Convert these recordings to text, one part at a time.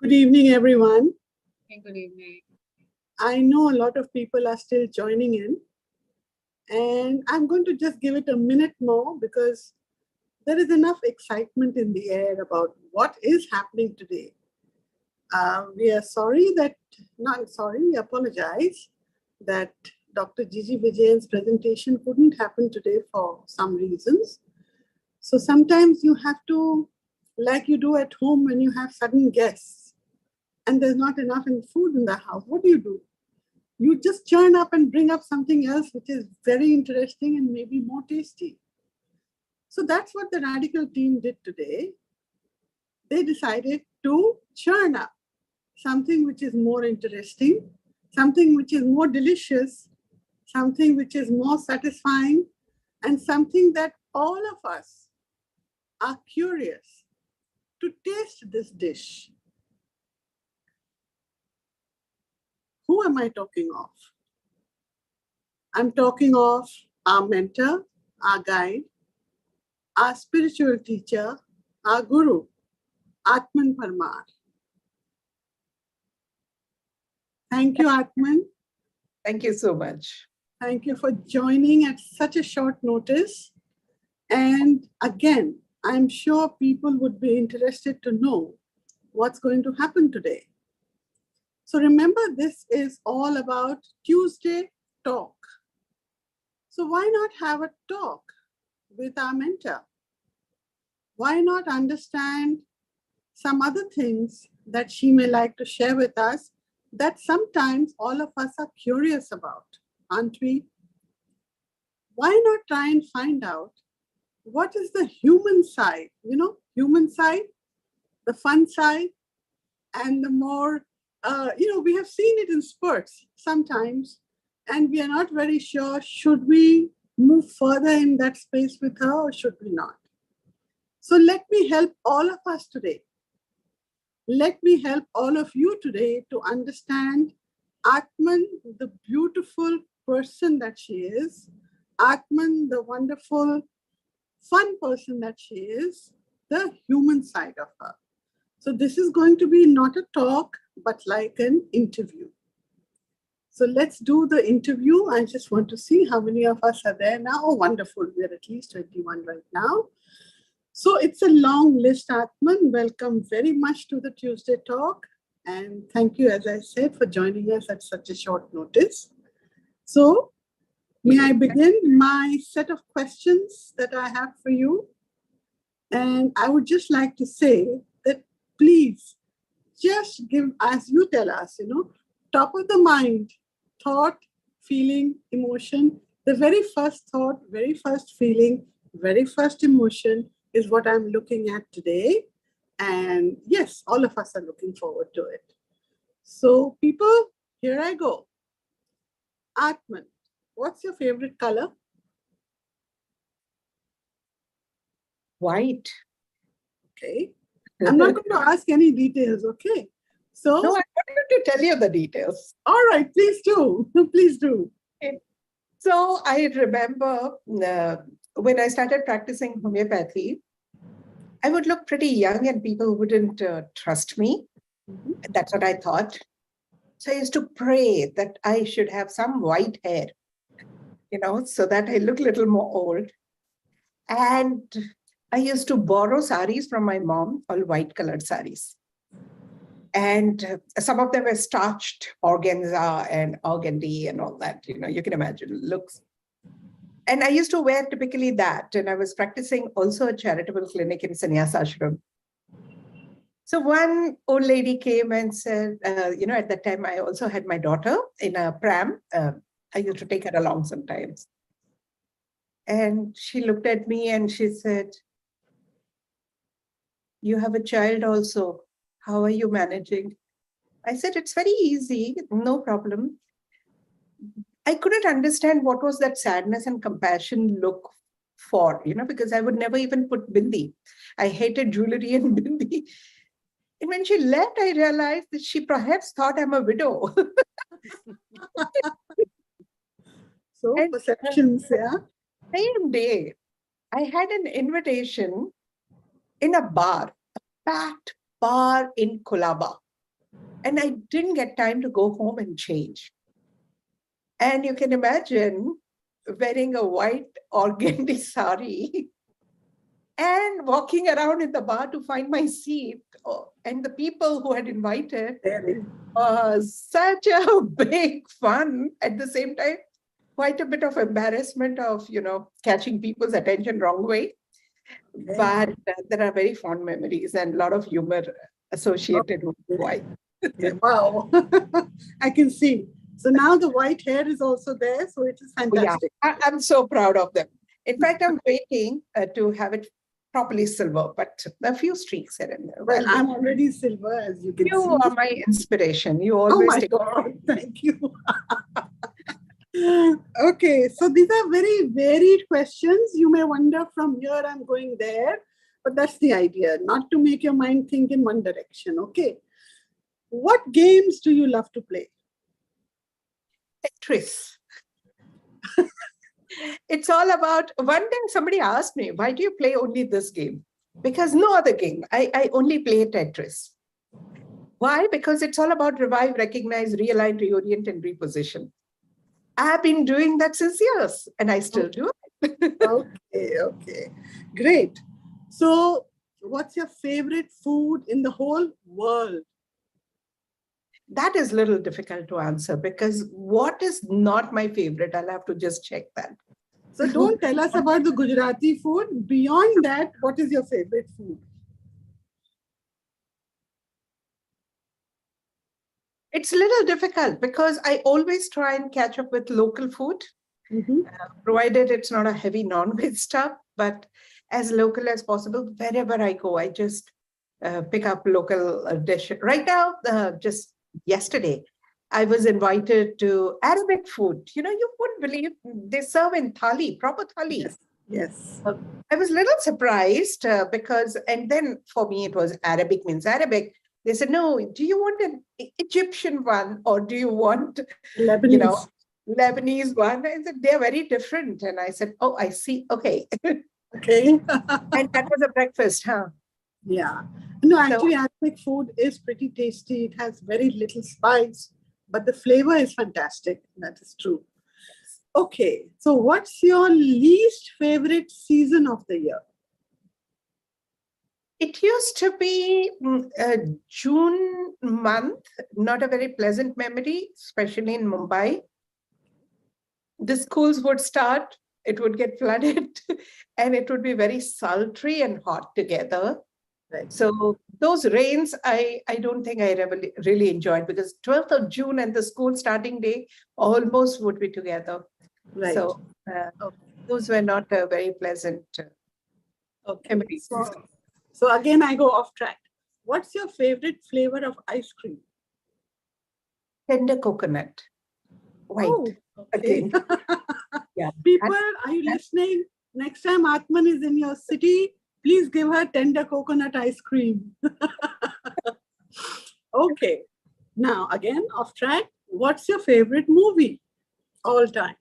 Good evening, everyone. Good evening. I know a lot of people are still joining in, and I'm going to just give it a minute more because there is enough excitement in the air about what is happening today. We are sorry that, not sorry, we apologize that Dr. Gigi Vijayan's presentation couldn't happen today for some reasons. So sometimes you have to, like you do at home when you have sudden guests and there's not enough food in the house, what do? You just churn up and bring up something else which is very interesting and maybe more tasty. So that's what the Radical team did today. They decided to churn up something which is more interesting, something which is more delicious, something which is more satisfying, and something that all of us are curious to taste this dish. Who am I talking of? I'm talking of our mentor, our guide, our spiritual teacher, our guru, Aatmn Parmar. Thank you, Aatmn. Thank you so much. Thank you for joining at such a short notice. And again, I'm sure people would be interested to know what's going to happen today. So remember, this is all about Tuesday Talk. So why not have a talk with our mentor? Why not understand some other things that she may like to share with us that sometimes all of us are curious about, aren't we? Why not try and find out what is the human side, human side, the fun side, and the more, we have seen it in spurts sometimes, and we are not very sure, should we move further in that space with her or should we not? So let me help all of us today. Let me help all of you today to understand Aatmn, the beautiful person that she is, Aatmn, the wonderful, fun person that she is, the human side of her. So this is going to be not a talk, but like an interview. So let's do the interview. I just want to see how many of us are there now. Oh, wonderful. We're at least 21 right now. So it's a long list, Aatmn. Welcome very much to the Tuesday Talk. And thank you, as I said, for joining us at such a short notice. So may I begin my set of questions that I have for you? And I would just like to say that please just give, as you tell us, top of the mind, thought, feeling, emotion. The very first thought, very first feeling, very first emotion is what I'm looking at today. And yes, all of us are looking forward to it. So people, here I go. Aatmn, what's your favorite color? White. Okay. I'm not going to ask any details, okay? So no, I wanted to tell you the details. All right, please do. Please do. Okay. So I remember when I started practicing homeopathy, I would look pretty young and people wouldn't trust me. Mm-hmm. That's what I thought. So I used to pray that I should have some white hair, so that I look a little more old. And I used to borrow saris from my mom, all white colored saris. And some of them were starched organza and organdy and all that, you can imagine looks. And I used to wear typically that. And I was practicing also a charitable clinic in Sannyas Ashram. So one old lady came and said, at that time, I also had my daughter in a pram. I used to take her along sometimes. And she looked at me and she said, "You have a child also. How are you managing?" I said, "It's very easy, no problem." I couldn't understand what was that sadness and compassion look for, because I would never even put bindi. I hated jewelry and bindi. And when she left, I realized that she perhaps thought I'm a widow. So perceptions, yeah. Same day, I had an invitation in a bar, a packed bar in Kolaba. And I didn't get time to go home and change. And you can imagine wearing a white organdy sari and walking around in the bar to find my seat. Oh, and the people who had invited was such a big fun. At the same time, quite a bit of embarrassment of, catching people's attention wrong way. But there are very fond memories and a lot of humor associated with white. Wow. I can see. So now the white hair is also there. So it is fantastic. Yeah, I'm so proud of them. In fact, I'm waiting to have it properly silver, but a few streaks here and there. Well, I'm already silver, as you can see. You are my inspiration. You always Oh my God, thank you. Okay, so these are very varied questions. You may wonder from here I'm going there, but that's the idea, not to make your mind think in one direction. Okay. What games do you love to play? Tetris. It's all about, one day somebody asked me, why do you play only this game? Because no other game. I only play Tetris. Why? Because it's all about revive, recognize, realign, reorient, and reposition. I've been doing that since years, and I still do it. Okay. Great. So what's your favorite food in the whole world? That is a little difficult to answer, because what is not my favorite? I'll have to just check that. So don't tell us about the Gujarati food. Beyond that, what is your favorite food? It's a little difficult because I always try and catch up with local food, provided it's not a heavy non-veg stuff, but as local as possible. Wherever I go, I just pick up local dish. Right now, just yesterday, I was invited to Arabic food. You wouldn't believe they serve in thali, proper thali. Yes. I was a little surprised because, and then for me, it was Arabic means Arabic. They said, no, do you want an Egyptian one or do you want, Lebanese, Lebanese one? I said, they're very different. And I said, oh, I see. Okay. Okay. And that was a breakfast, huh? Yeah. No, actually, Arabic food is pretty tasty. It has very little spice, but the flavor is fantastic. That is true. Okay. So what's your least favorite season of the year? It used to be June month, not a very pleasant memory, especially in Mumbai. The schools would start, it would get flooded, and it would be very sultry and hot together. Right. So those rains, I don't think I really enjoyed, because 12th of June and the school starting day almost would be together. Right. So those were not a very pleasant memories. So again, I go off track. What's your favorite flavor of ice cream? Tender coconut. White. Oh, okay. Again. Yeah. People, are you listening? Next time Aatmn is in your city, please give her tender coconut ice cream. Okay. Now, again, off track. What's your favorite movie all time?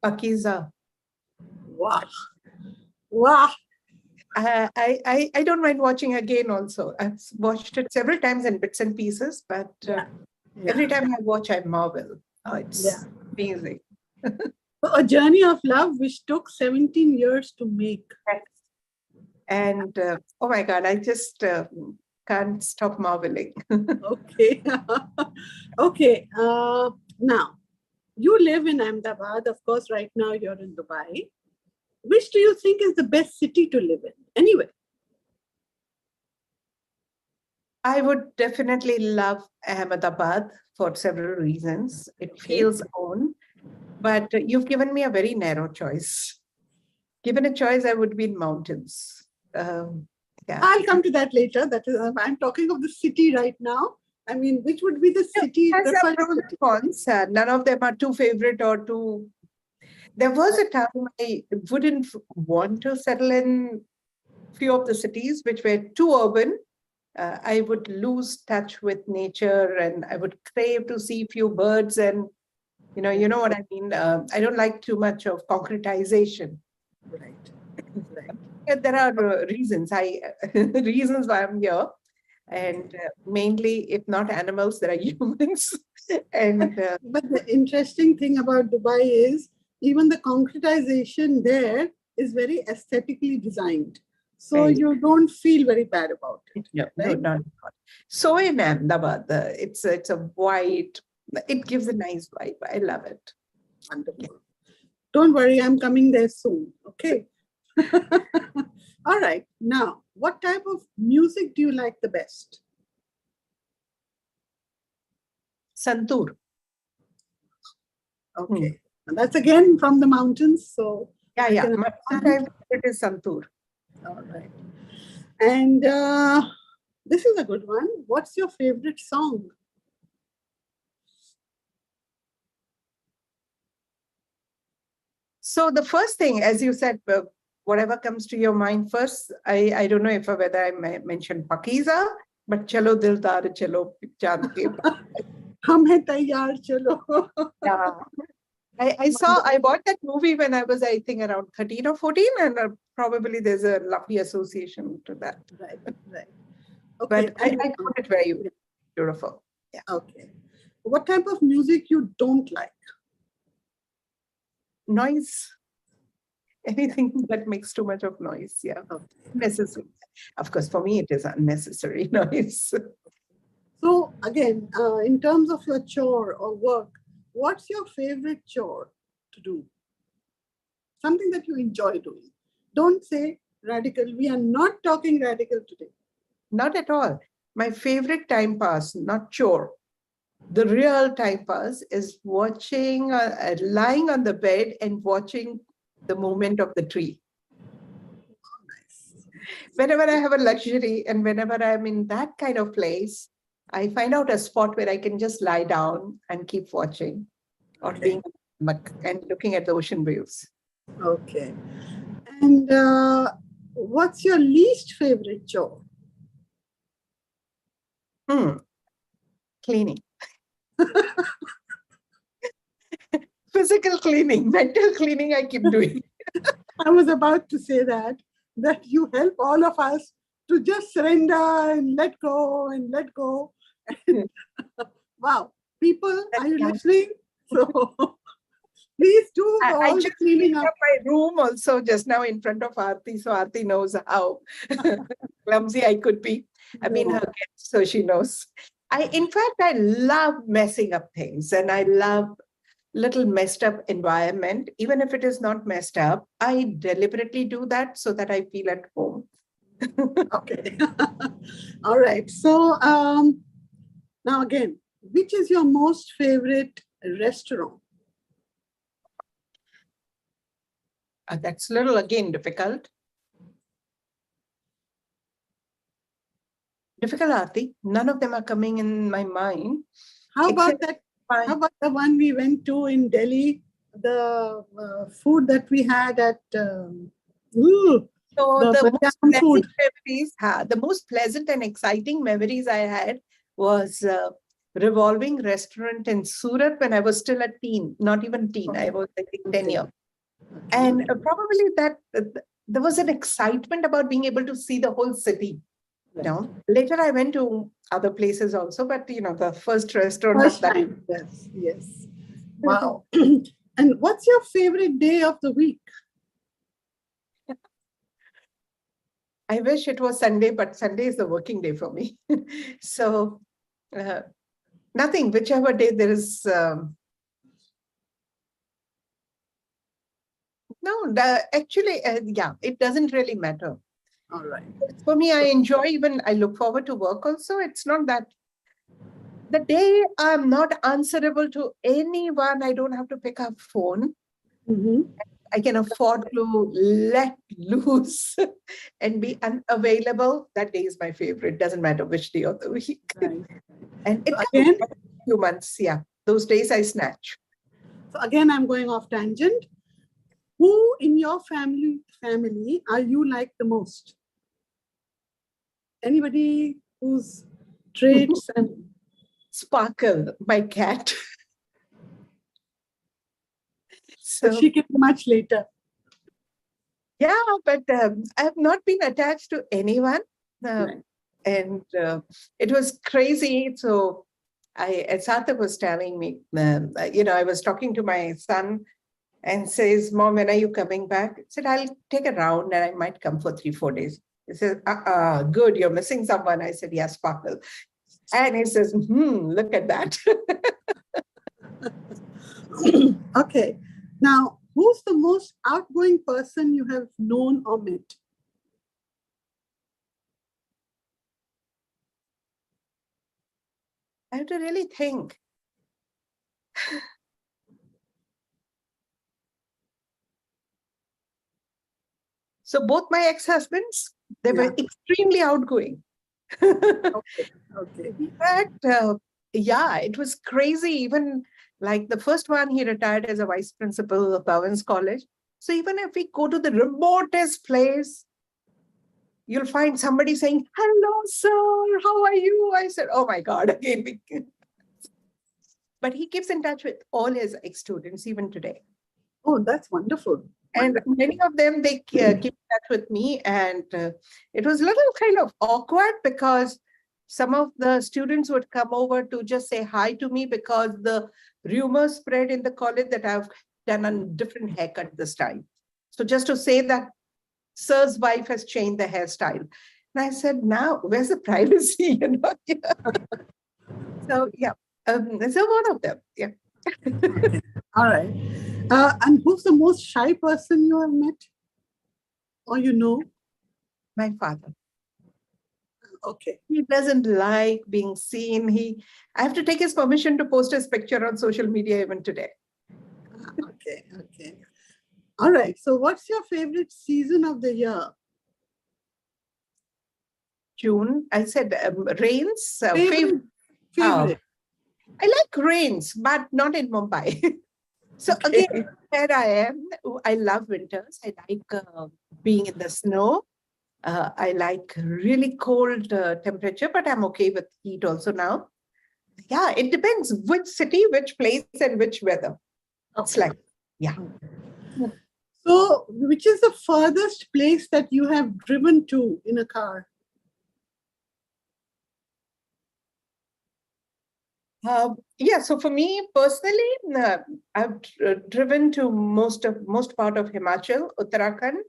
Pakiza. Wow. Wow. I don't mind watching again also. I've watched it several times in bits and pieces, but every time I watch, I marvel. Oh, it's amazing. A journey of love which took 17 years to make. And oh my God, I just can't stop marveling. Okay. Okay. Now, you live in Ahmedabad. Of course, right now you're in Dubai. Which do you think is the best city to live in? Anyway. I would definitely love Ahmedabad for several reasons. It feels own, but you've given me a very narrow choice. Given a choice, I would be in mountains. I'll come to that later. That is, I'm talking of the city right now. I mean, which would be the city? None of them are too favorite or too. There was a time I wouldn't want to settle in few of the cities which were too urban. I would lose touch with nature, and I would crave to see few birds, and you know what I mean. I don't like too much of concretization. Right. There are reasons. Reasons why I'm here. And mainly, if not animals, there are humans. And But the interesting thing about Dubai is even the concretization there is very aesthetically designed. So very, you don't feel very bad about it, no, no, right? not at all. So in Ahmedabad, it's a white, it gives a nice vibe. I love it. Wonderful. Don't worry, I'm coming there soon. Okay. All right. Now, what type of music do you like the best? Santur. Okay. And that's again from the mountains. So Yeah, I yeah. can My understand. favorite is Santur. All right. And this is a good one. What's your favorite song? So the first thing, as you said, whatever comes to your mind first, I don't know if whether I mentioned Pakiza, but Chalo Dildar Chalo Chand Ke. Hum hai taiyar, chalo. Yeah. I bought that movie when I was, I think, around 13 or 14, and probably there's a lovely association to that. Right, right. Okay. But I found it very beautiful. Yeah. Okay. What type of music you don't like? Noise. Anything that makes too much of noise. Yeah. Okay. Necessary. Of course, for me, it is unnecessary noise. So again, in terms of your chore or work, what's your favorite chore to do? Something that you enjoy doing. Don't say radical. We are not talking radical today. Not at all. My favorite time pass, not chore. The real time pass is watching, lying on the bed and watching the movement of the tree. Nice. Whenever I have a luxury and whenever I'm in that kind of place, I find out a spot where I can just lie down and keep watching or Okay. being and looking at the ocean waves. Okay. And what's your least favorite chore? Cleaning. Physical cleaning, mental cleaning, I keep doing. I was about to say that you help all of us to just surrender and let go and let go. Wow, people, are you listening? So please do I all the just cleaning cleaned up. up my room also just now in front of Aarti, so Aarti knows how clumsy I could be. I've been her guest, so she knows. In fact, I love messing up things, and I love little messed up environment. Even if it is not messed up, I deliberately do that so that I feel at home. Okay. All right. So now again, which is your most favorite restaurant? That's a little, again, difficult. Difficult, Aarti. None of them are coming in my mind. How about that? How about the one we went to in Delhi? The food that we had at So food. the most pleasant and exciting memories I had was revolving restaurant in Surat when I was still a teen, not even teen. I was, I think, 10 years. And probably that there was an excitement about being able to see the whole city. Right. You know, later I went to other places also, but the first restaurant First of that. time. Yes, yes. Wow. And what's your favorite day of the week? I wish it was Sunday, but Sunday is the working day for me. So nothing, whichever day there is. No, actually, yeah, it doesn't really matter. All right. For me, I enjoy, even I look forward to work also. It's not that the day I'm not answerable to anyone, I don't have to pick up phone. Mm-hmm. I can afford to let loose and be unavailable. That day is my favorite. Doesn't matter which day of the week. Right. And it Again, comes a few months. Yeah, those days I snatch. so again, I'm going off tangent. Who in your family are you like the most? Anybody whose traits and Sparkle, my cat. so she came much later. Yeah, but I have not been attached to anyone. Right. And it was crazy. So Sarthak was telling me, I was talking to my son and says, Mom, when are you coming back? I said, I'll take a round and I might come for 3-4 days. He says, good, you're missing someone. I said, yes, Sparkle. And he says, look at that. Okay. Now, who's the most outgoing person you have known or met? I have to really think. So both my ex-husbands, they were extremely outgoing. Okay. In fact, it was crazy. Even like the first one, he retired as a vice principal of Bowens College. So even if we go to the remotest place, you'll find somebody saying, hello, sir, how are you? I said, oh my God, again. But he keeps in touch with all his ex-students, even today. Oh, that's wonderful. And many of them, they keep in touch with me. And it was a little kind of awkward because some of the students would come over to just say hi to me because the rumors spread in the college that I've done a different haircut this time. So just to say that sir's wife has changed the hairstyle. And I said, now, where's the privacy? So, so one of them, Okay. All right. And who's the most shy person you have met or you know? My father. Okay. He doesn't like being seen. I have to take his permission to post his picture on social media even today. Okay. All right. So what's your favorite season of the year? June. I said rains. Favorite. I like rains, but not in Mumbai. So again, where I am, I love winters. I like being in the snow. I like really cold temperature, but I'm okay with heat also now. Yeah, it depends which city, which place, and which weather. It's like, So, which is the furthest place that you have driven to in a car? So for me personally, I've driven to most part of Himachal, Uttarakhand.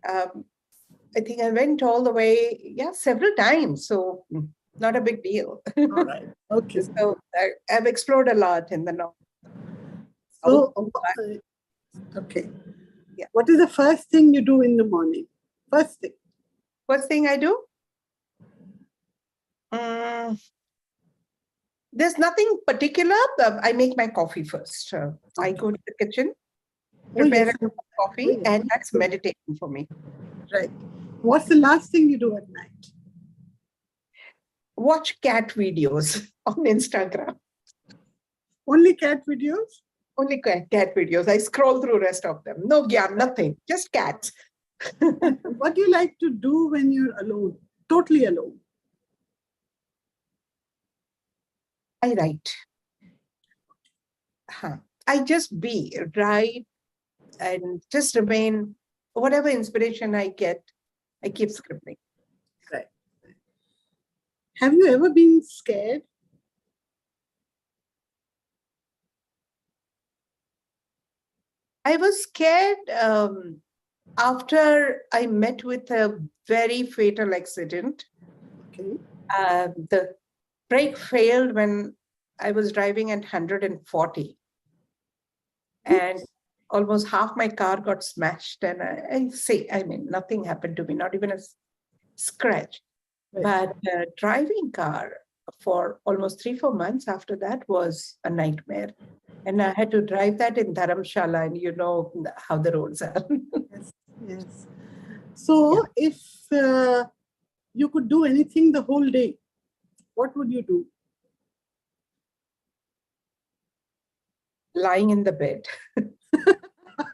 I think I went all the way, several times. So not a big deal. All right. Okay. So I've explored a lot in the north. So, okay. Yeah. What is the first thing you do in the morning? First thing I do? There's nothing particular. I make my coffee first. I go to the kitchen, prepare a cup of coffee, and that's meditation for me. Right. What's the last thing you do at night? Watch cat videos on Instagram. Only cat videos? Only cat videos. I scroll through the rest of them. No gyan, nothing. Just cats. What do you like to do when you're alone? Totally alone? I write. I just write and just remain. Whatever inspiration I get, I keep scribbling. Right. Have you ever been scared? I was scared after I met with a very fatal accident. Okay. The brake failed when I was driving at 140. And almost half my car got smashed. And nothing happened to me, not even a scratch. Right. But driving car for almost 3-4 months after that was a nightmare. And I had to drive that in Dharamshala, and you know how the roads are. Yes. So if you could do anything the whole day, what would you do? Lying in the bed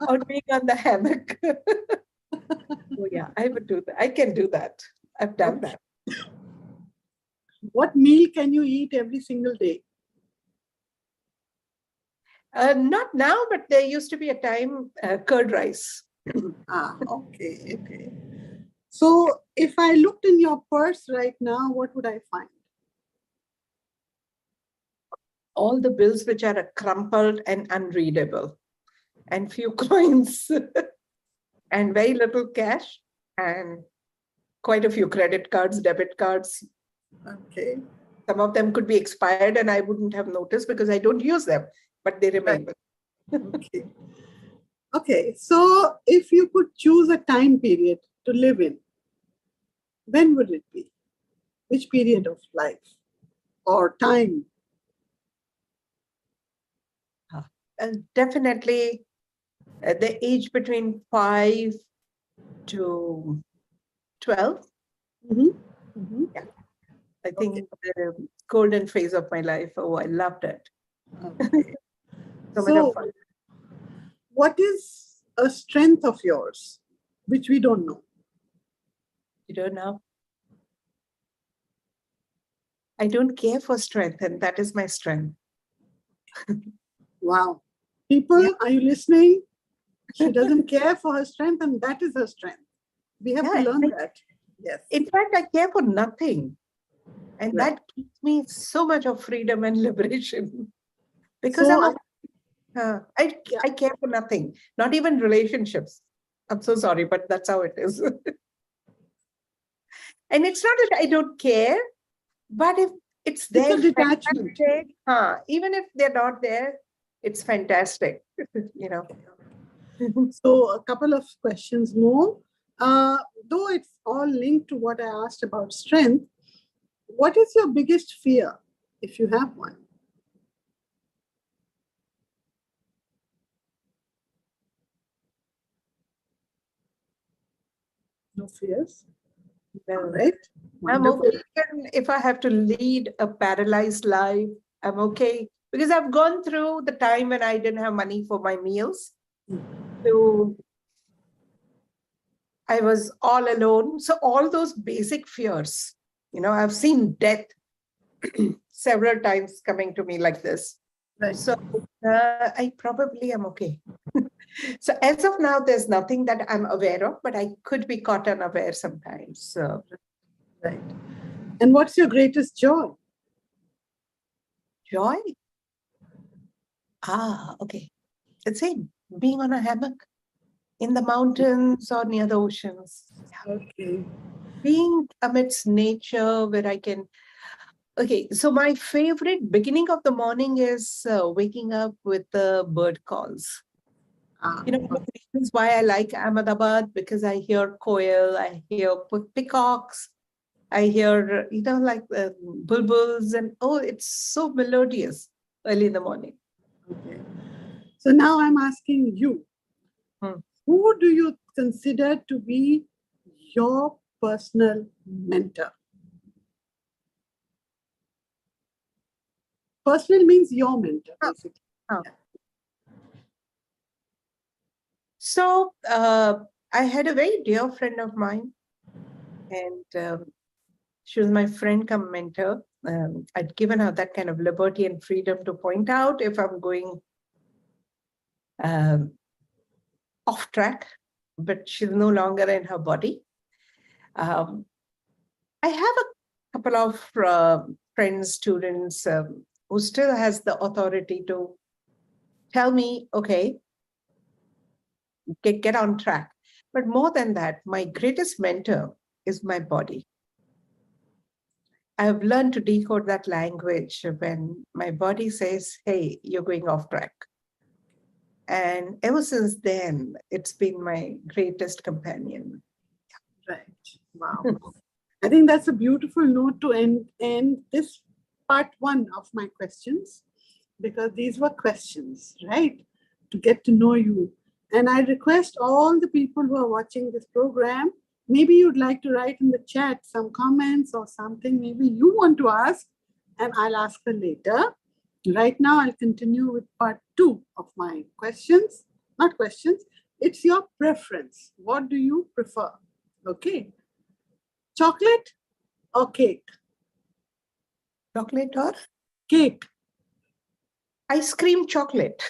or being on the hammock. Oh yeah, I would do that. I can do that. I've done that. What meal can you eat every single day? Not now, but there used to be a time, curd rice. Okay. So if I looked in your purse right now, what would I find? All the bills which are crumpled and unreadable, and few coins, and very little cash, and quite a few credit cards, debit cards. Okay. Some of them could be expired and I wouldn't have noticed because I don't use them, but they remain. Okay. Okay. So if you could choose a time period to live in, when would it be? Which period of life or time? And definitely the age between 5 to 12. Mhm. Mhm. Yeah. I think the golden phase of my life. Oh, I loved it. Okay. So much of So fun. what is a strength of yours, which we don't know? You don't know? I don't care for strength, and that is my strength. Wow. People, are you listening? She doesn't care for her strength, and that is her strength. We have to Yeah, learn that. Yes. in fact, I care for nothing. And Right. that gives me so much of freedom and liberation. Because So, I care for nothing, not even relationships. I'm so sorry, but that's how it is. And it's not that I don't care, but if it's it's there, a detachment. fantastic. Even if they're not there, it's fantastic. You know. So, a couple of questions more. Though it's all linked to what I asked about strength, what is your biggest fear, if you have one? No fears. All Well, right. I'm Wonderful. okay even if I have to lead a paralyzed life. I'm okay because I've gone through the time when I didn't have money for my meals. So I was all alone. So all those basic fears, I've seen death several times coming to me like this. Right. So I probably am okay. So as of now, there's nothing that I'm aware of, but I could be caught unaware sometimes. So Right. And what's your greatest joy? joy? Okay. It's same, being on a hammock in the mountains or near the oceans. Okay. Being amidst nature where I can. Okay, so my favorite beginning of the morning is waking up with the bird calls. One of the reasons why I like Ahmedabad, because I hear koel, I hear peacocks, I hear, like bulbuls, and it's so melodious early in the morning. Okay. So now I'm asking you, who do you consider to be your personal mentor? Personal means your mentor, basically. Huh. So I had a very dear friend of mine, and she was my friend come mentor. I'd given her that kind of liberty and freedom to point out if I'm going off track, but she's no longer in her body. I have a couple of friends, students who still has the authority to tell me, okay, get on track. But more than that, my greatest mentor is my body. I have learned to decode that language when my body says, hey, you're going off track. And ever since then, it's been my greatest companion. Right. Wow. I think that's a beautiful note to end this part one of my questions, because these were questions, right? To get to know you. And I request all the people who are watching this program, maybe you'd like to write in the chat some comments or something maybe you want to ask, and I'll ask her later. Right now, I'll continue with part two of my questions. Not questions, it's your preference. What do you prefer? Okay. Chocolate or cake? Chocolate or? Cake. Ice cream chocolate.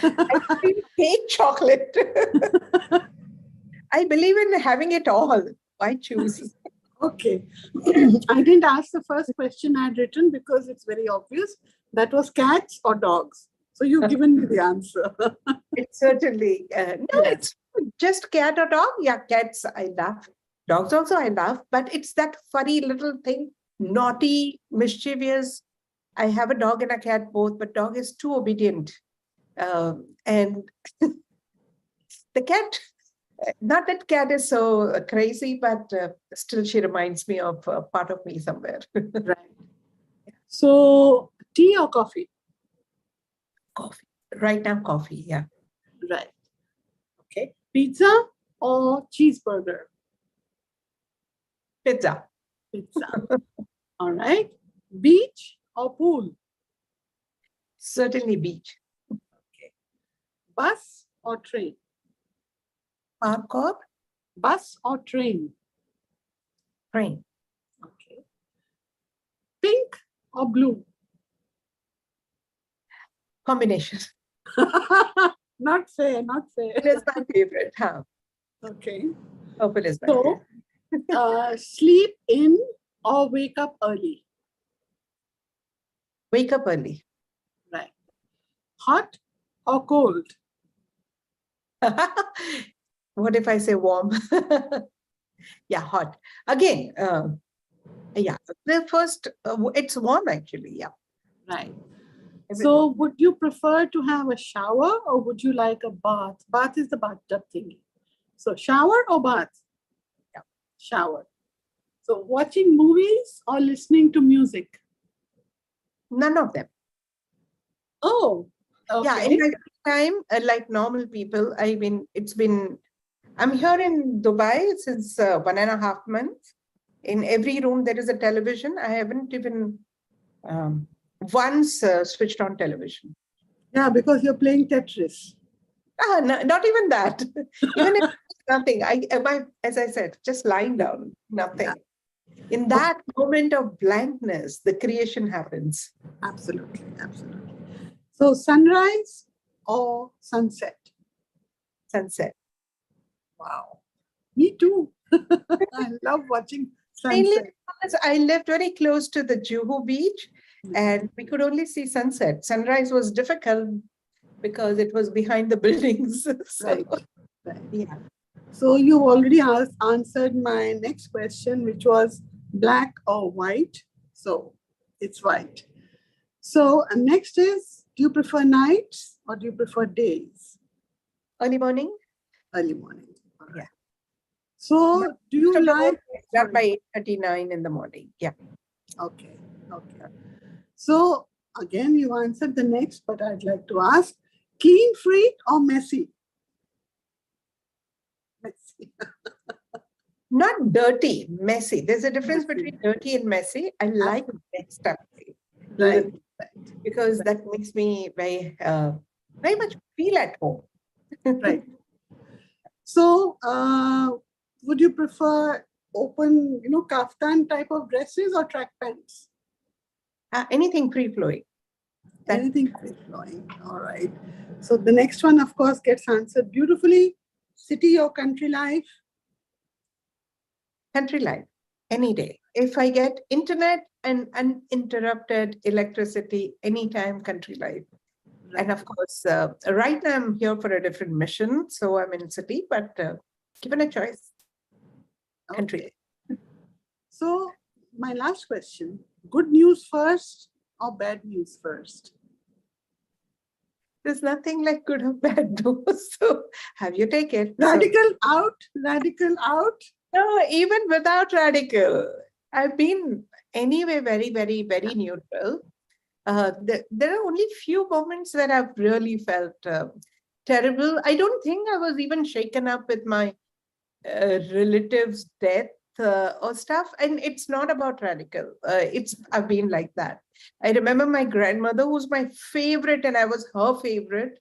Ice cream cake chocolate. I believe in having it all. Why choose? Okay. I didn't ask the first question I had written because it's very obvious. That was cats or dogs. So you've given me the answer. It's certainly, no, Yes. it's just cat or dog. Yeah, cats I love. Dogs also I love, but it's that furry little thing, naughty, mischievous. I have a dog and a cat both, but dog is too obedient. And the cat, not that cat is so crazy, but still she reminds me of part of me somewhere. Right. So tea or coffee? Coffee. Right now, coffee. Yeah. Right. Okay. Pizza or cheeseburger? Pizza. Pizza. All right. Beach or pool? Certainly beach. Okay. Bus or train? Park or Bus or train? train. Okay. Pink or blue? Combination. Not fair, not fair. It is my favorite. Huh? Okay. Purple is my So, favorite. sleep in or wake up early? Wake up early. Right. Hot or cold? What if I say warm? Yeah, hot. Again, yeah, the first, it's warm actually. Yeah. Right. Everything. So, would you prefer to have a shower or would you like a bath? Bath is the bathtub thingy. So, shower or bath? Yeah. Shower. So, watching movies or listening to music? None of them. Oh, Yeah, okay. in my time, like normal people, I mean, I'm here in Dubai since 1.5 months. In every room, there is a television. I haven't even once switched on television. Yeah, because you're playing Tetris. No, not even that. Even if nothing, as I said, just lying down, nothing. In that moment of blankness, the creation happens. Absolutely, absolutely. So, sunrise or sunset? Sunset. Wow. Me too. I love watching Mainly sunset. because I lived very close to the Juhu beach and we could only see sunset. Sunrise was difficult because it was behind the buildings. So, Right. Right. yeah. So you already answered my next question, which was black or white. So it's white. So next is, do you prefer nights or do you prefer days? Early morning? Early morning. All right. Yeah. So do you like... That by 8:39 in the morning. Yeah. Okay. Okay. So again, you answered the next, but I'd like to ask, clean freak or messy? Messy. Not dirty, messy. There's a difference Messy. between dirty and messy. I like mixed up Right. because that makes me very much feel at home. Right. So, would you prefer open, kaftan type of dresses or track pants? Anything free flowing. Anything free flowing. All right. So the next one, of course, gets answered beautifully. City or country life? Country life, any day. If I get internet and uninterrupted electricity, anytime country life. Right. And of course, right now I'm here for a different mission, so I'm in city, but given a choice, country. Okay. So my last question, good news first or bad news first? There's nothing like good or bad news, so have you take it. Radical out, radical out. No, even without radical, I've been anyway very, very, very neutral. There are only few moments where I've really felt terrible. I don't think I was even shaken up with my relatives' death or stuff. And it's not about radical. I've been like that. I remember my grandmother, who's my favorite, and I was her favorite.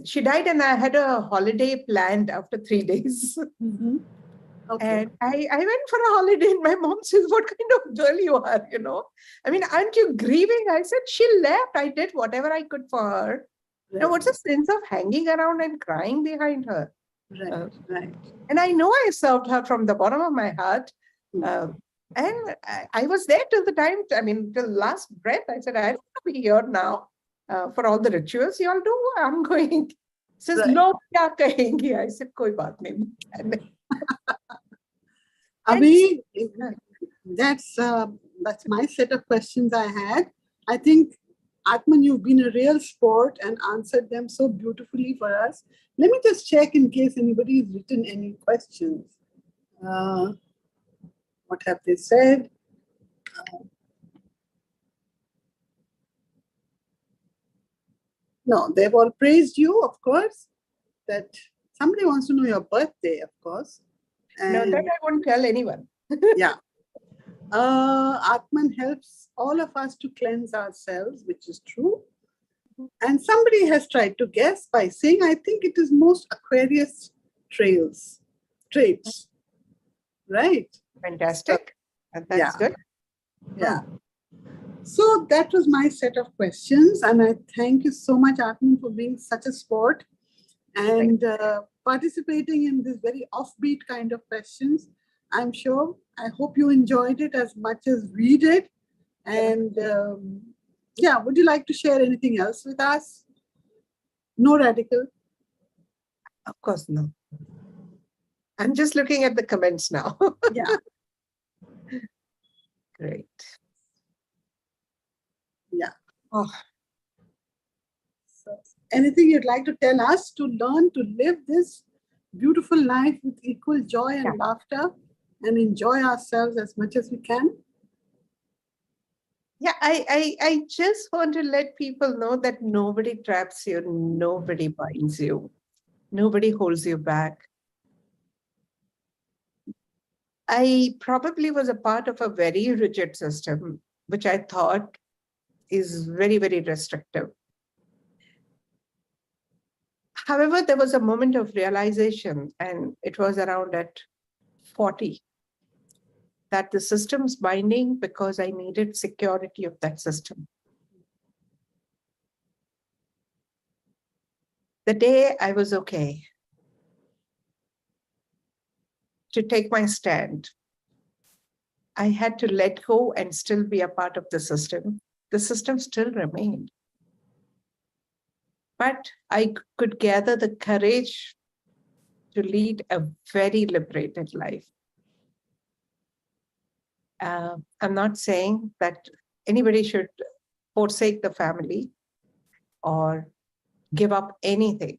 She died, and I had a holiday planned after 3 days. Mm-hmm. Okay. And I went for a holiday, and my mom says, "What kind of girl you are, you know? I mean, aren't you grieving?" I said, "She left. I did whatever I could for her." Right. Now, what's the sense of hanging around and crying behind her? Right, right. And I know I served her from the bottom of my heart. And I was there till the time, I mean, till last breath. I said, I don't want to be here now for all the rituals you all do. I'm going. Says, Right. no, kya kahenge? I said, koi baat nahi. And Abhi, that's my set of questions I had. I think, Aatmn, you've been a real sport and answered them so beautifully for us. Let me just check in case anybody's written any questions. What have they said? No, they've all praised you, of course. That somebody wants to know your birthday, of course. no, that I won't tell anyone. Yeah. Aatmn helps all of us to cleanse ourselves, which is true. And somebody has tried to guess by saying, I think it is most Aquarius traits, right? Fantastic. And that's Yeah. good. Yeah. So that was my set of questions. And I thank you so much, Aatmn, for being such a sport and participating in this very offbeat kind of questions. I'm sure, I hope you enjoyed it as much as we did. And yeah, would you like to share anything else with us? No radical. Of course, no. I'm just looking at the comments now. Yeah. Great. Yeah. Oh. So, anything you'd like to tell us to learn to live this beautiful life with equal joy and laughter and enjoy ourselves as much as we can? Yeah, I just want to let people know that nobody traps you, nobody binds you, nobody holds you back. I probably was a part of a very rigid system, which I thought is very, very restrictive. However, there was a moment of realization, and it was around at 40, that the system's binding because I needed security of that system. The day I was okay to take my stand, I had to let go and still be a part of the system. The system still remained. But I could gather the courage to lead a very liberated life. I'm not saying that anybody should forsake the family or give up anything.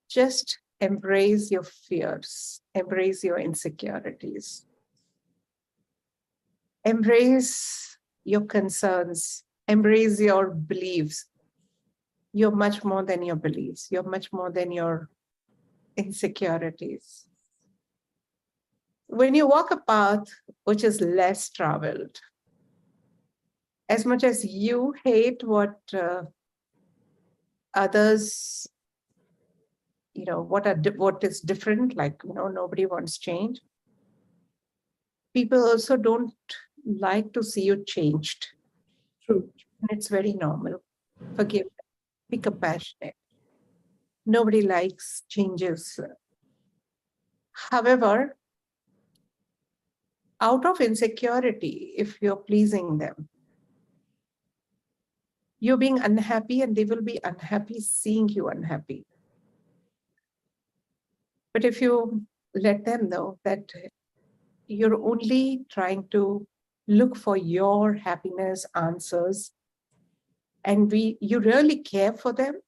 Just embrace your fears, embrace your insecurities, embrace your concerns, embrace your beliefs. You're much more than your beliefs. You're much more than your insecurities. When you walk a path which is less traveled, as much as you hate what others, what is different, like, nobody wants change. People also don't like to see you changed. True. And it's very normal. Forgive them. Be compassionate. Nobody likes changes. However, out of insecurity, if you're pleasing them, you're being unhappy and they will be unhappy seeing you unhappy. But if you let them know that you're only trying to look for your happiness answers, and you really care for them,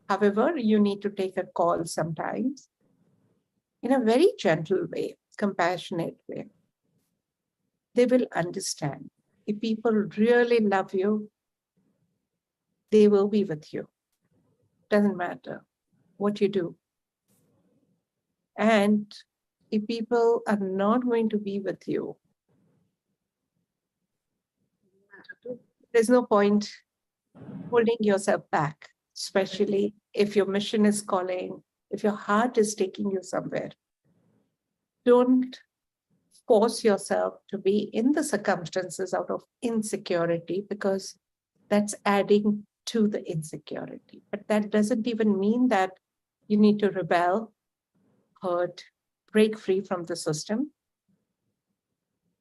however, you need to take a call sometimes in a very gentle way, compassionate way. They will understand. If people really love you, they will be with you. Doesn't matter what you do. And if people are not going to be with you, there's no point holding yourself back, especially if your mission is calling, if your heart is taking you somewhere. Don't force yourself to be in the circumstances out of insecurity, because that's adding to the insecurity. But that doesn't even mean that You need to rebel, hurt, break free from the system.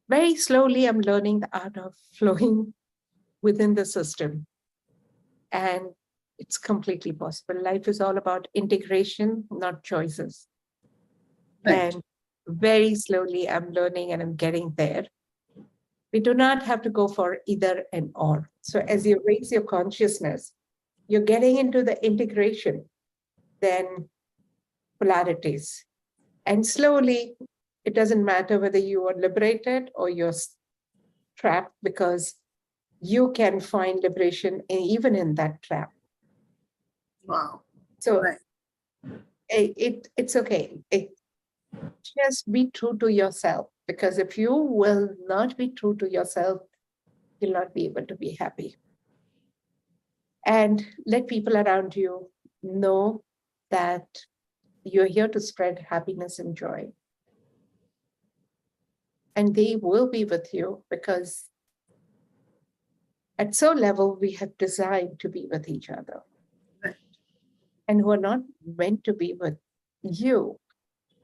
Very slowly, I'm learning the art of flowing within the system. And it's completely possible. Life is all about integration, not choices. Right. And very slowly, I'm learning and I'm getting there. We do not have to go for either and or. So as you raise your consciousness, you're getting into the integration, then polarities. And slowly, it doesn't matter whether you are liberated or you're trapped, because you can find liberation even in that trap. Wow. So Right. it's okay. Just be true to yourself, because if you will not be true to yourself, you'll not be able to be happy. And let people around you know that you're here to spread happiness and joy. And they will be with you, because at some level, we have designed to be with each other. Right. And who are not meant to be with you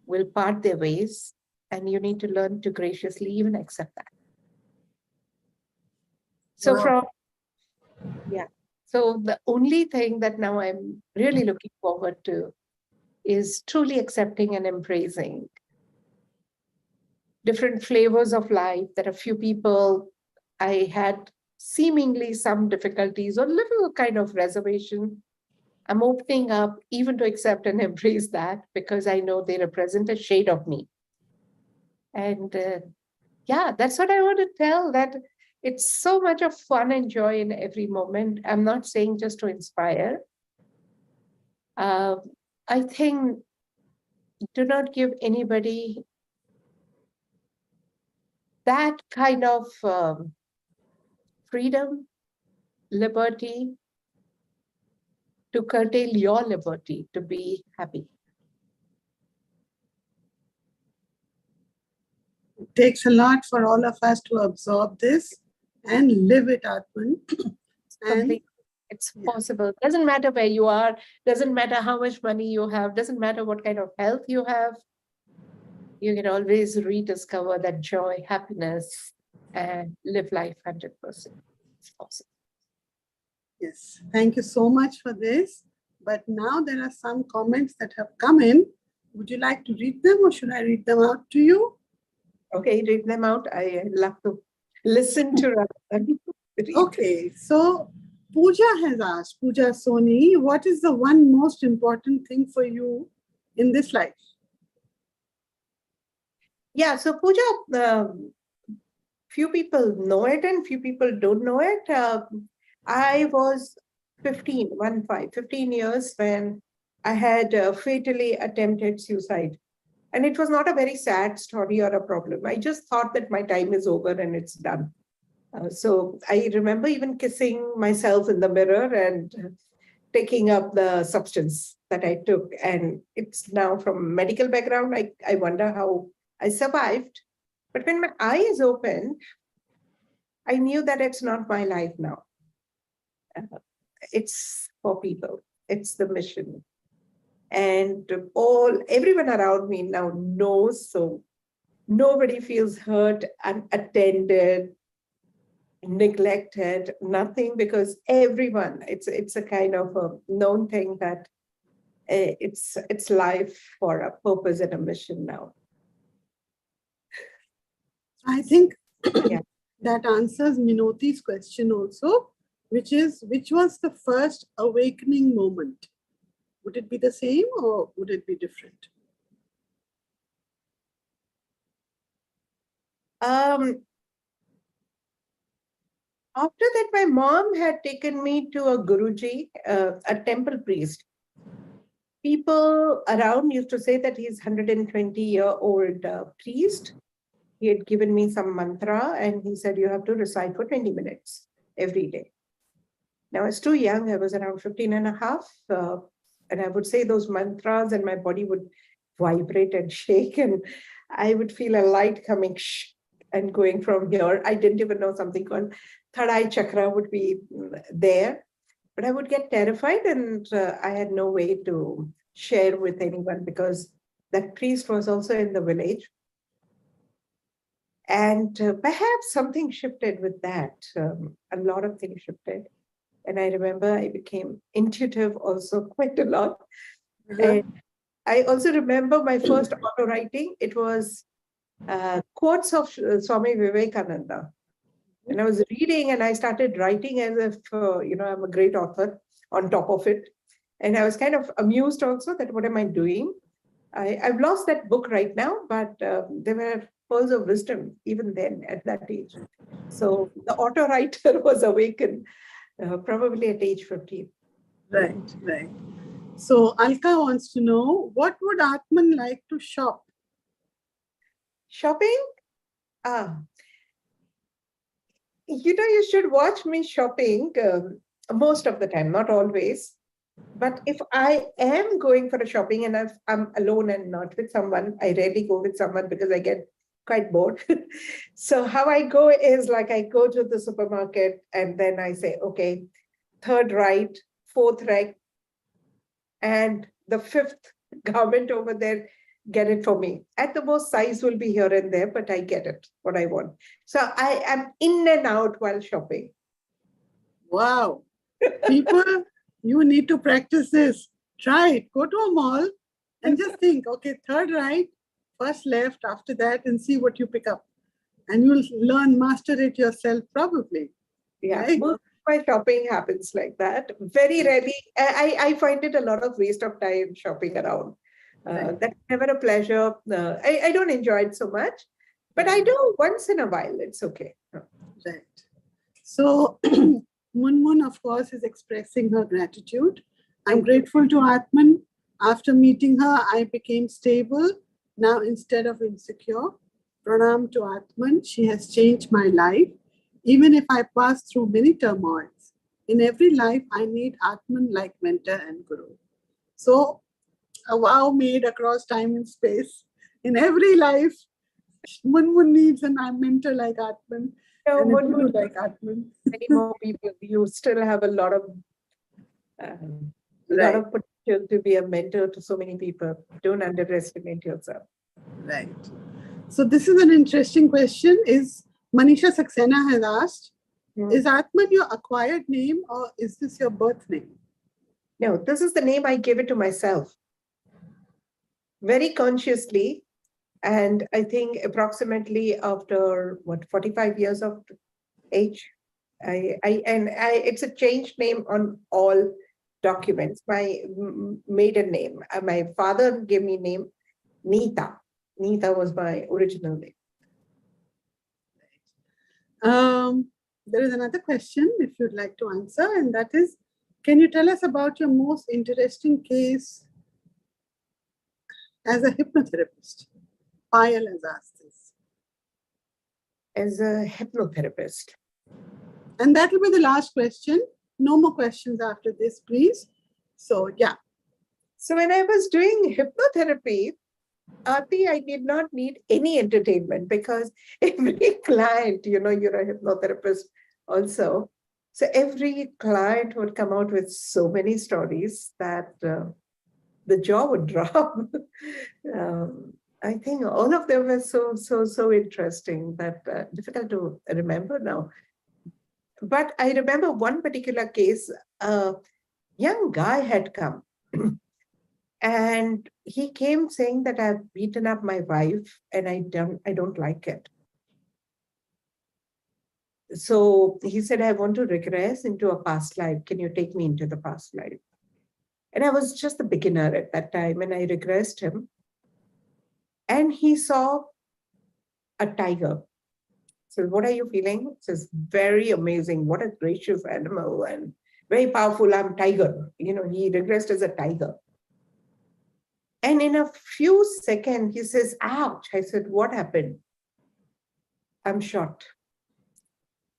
will part their ways, and you need to learn to graciously even accept that. So Wow. So the only thing that now I'm really looking forward to is truly accepting and embracing different flavors of life. There are few people I had seemingly some difficulties or little kind of reservation. I'm opening up even to accept and embrace that, because I know they represent a shade of me. And that's what I want to tell, that it's so much of fun and joy in every moment. I'm not saying just to inspire. I think do not give anybody that kind of freedom, liberty to curtail your liberty to be happy. It takes a lot for all of us to absorb this and live it, Aatmn. And It's possible. Doesn't matter where you are, doesn't matter how much money you have, doesn't matter what kind of health you have. You can always rediscover that joy, happiness, and live life 100%. It's possible. yes, thank you so much for this. But now there are some comments that have come in. Would you like to read them, or should I read them out to you? Okay, read them out. I love to listen to them. Okay, so Pooja has asked, Pooja Soni, what is the one most important thing for you in this life? Yeah, so Pooja, few people know it and few people don't know it. I was 15 years when I had fatally attempted suicide. And it was not a very sad story or a problem. I just thought that my time is over and it's done. So I remember even kissing myself in the mirror and taking up the substance that I took. And it's now from medical background. I wonder how I survived. But when my eyes opened, I knew that it's not my life now. It's for people. It's the mission. And everyone around me now knows, so nobody feels hurt, unattended, neglected, nothing, because everyone, it's a kind of a known thing that it's life for a purpose and a mission now. I think Yeah. that answers Minoti's question also, which was the first awakening moment? Would it be the same or would it be different? After that, my mom had taken me to a Guruji, a temple priest. People around used to say that he's 120-year-old priest. He had given me some mantra and he said, you have to recite for 20 minutes every day. Now, I was too young. I was around 15 and a half. And I would say those mantras and my body would vibrate and shake. And I would feel a light coming and going from here. I didn't even know something called third eye chakra would be there. But I would get terrified and I had no way to share with anyone because that priest was also in the village. And perhaps something shifted with that. A lot of things shifted. And I remember I became intuitive also quite a lot. And I also remember my first auto writing. It was quotes of Swami Vivekananda. And I was reading and I started writing as if, I'm a great author on top of it. And I was kind of amused also that what am I doing? I've lost that book right now, but there were pearls of wisdom even then at that age. So the auto writer was awakened probably at age 15. Right, right. So Alka wants to know, what would Aatmn like to shop? Shopping? You should watch me shopping most of the time, not always. But if I am going for a shopping and if I'm alone and not with someone, I rarely go with someone because I get quite bored. So how I go is like I go to the supermarket and then I say, okay, third right, fourth right, and the fifth garment over there, get it for me. At the most, size will be here and there, but I get it, what I want. So I am in and out while shopping. Wow. People, you need to practice this. Try it. Go to a mall and just think, okay, third right, first left, after that, and see what you pick up. And you'll learn, master it yourself probably. Yeah, Right? most of my shopping happens like that. Very rarely, I find it a lot of waste of time shopping around. Right. That's never a pleasure. I don't enjoy it so much, but I do once in a while. It's okay. Right. So Munmun, of course, is expressing her gratitude. I'm grateful to Aatmn. After meeting her, I became stable. Now, instead of insecure, pranam to Aatmn. She has changed my life. Even if I pass through many turmoils, in every life, I need Aatmn like mentor and guru. So, a vow made across time and space. In every life, Munmun needs a mentor like Aatmn. No, And a Munmun, guru like Aatmn. many more people. You still have a lot of Right. potential to be a mentor to so many people. Don't underestimate yourself. Right. So this is an interesting question. Is Manisha Saxena has asked, is Aatmn your acquired name or is this your birth name? No, this is the name I gave it to myself. Very consciously. And I think approximately after 45 years of age, it's a changed name on all documents. My maiden name, my father gave me name Neeta. Neeta was my original name. There is another question if you'd like to answer, and that is, can you tell us about your most interesting case as a hypnotherapist? Payal has asked this. As a hypnotherapist. And that will be the last question. No more questions after this, please. So, yeah. So when I was doing hypnotherapy, Aarti, I did not need any entertainment because every client, you're a hypnotherapist also. So every client would come out with so many stories that the jaw would drop. I think all of them were so interesting that difficult to remember now. But I remember one particular case, a young guy had come and he came saying that I've beaten up my wife and I don't like it. So he said, I want to regress into a past life. Can you take me into the past life? And I was just a beginner at that time and I regressed him. And he saw a tiger. So what are you feeling? It says, very amazing. What a gracious animal and very powerful. I'm tiger. He regressed as a tiger. And in a few seconds, he says, ouch. I said, what happened? I'm shot.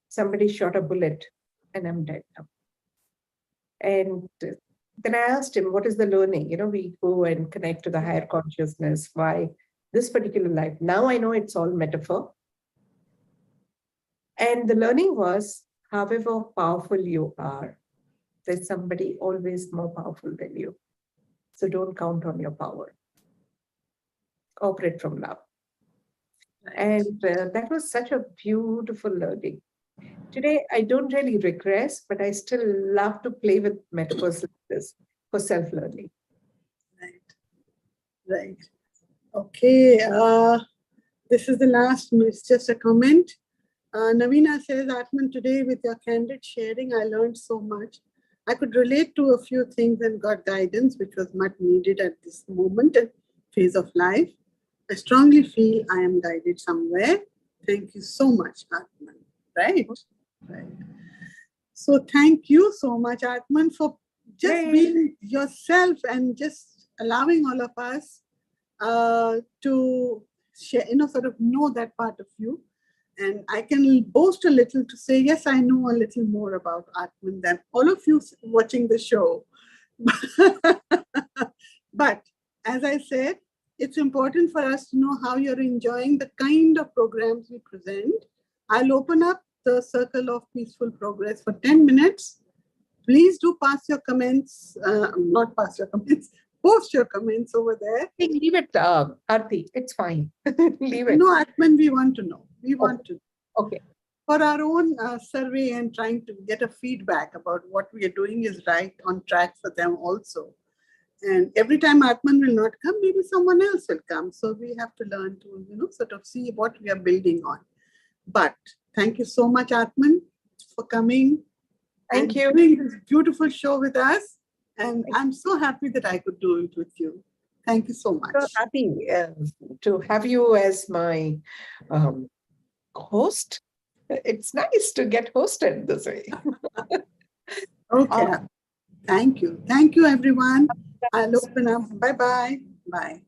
Somebody shot a bullet and I'm dead now. And then I asked him, what is the learning? We go and connect to the higher consciousness. Why this particular life? Now I know it's all metaphor. And the learning was, however powerful you are, there's somebody always more powerful than you. So don't count on your power. Operate from love. And that was such a beautiful learning. Today, I don't really regress, but I still love to play with metaphors like this for self-learning. Right. Right. Okay. This is the last, it's just a comment. Navina says, Aatmn, today with your candid sharing, I learned so much. I could relate to a few things and got guidance, which was much needed at this moment and phase of life. I strongly feel I am guided somewhere. Thank you so much, Aatmn. Right? Right. So thank you so much, Aatmn, for just being yourself and just allowing all of us to share, sort of know that part of you. And I can boast a little to say, yes, I know a little more about Aatmn than all of you watching the show. But as I said, it's important for us to know how you're enjoying the kind of programs we present. I'll open up the circle of peaceful progress for 10 minutes. Please do pass your comments, not pass your comments, post your comments over there. Hey, leave it, Aarti. It's fine. Leave it. No, Aatmn, we want to know. We want to. Okay. For our own survey and trying to get a feedback about what we are doing is right, on track for them also. And every time Aatmn will not come, maybe someone else will come. So we have to learn to, sort of see what we are building on. But thank you so much, Aatmn, for coming. Thank you. Doing this beautiful show with us. And I'm so happy that I could do it with you. Thank you so much. So happy to have you as my host. It's nice to get hosted this way. Okay. Thank you. Thank you, everyone. I'll open up. Bye-bye. Bye.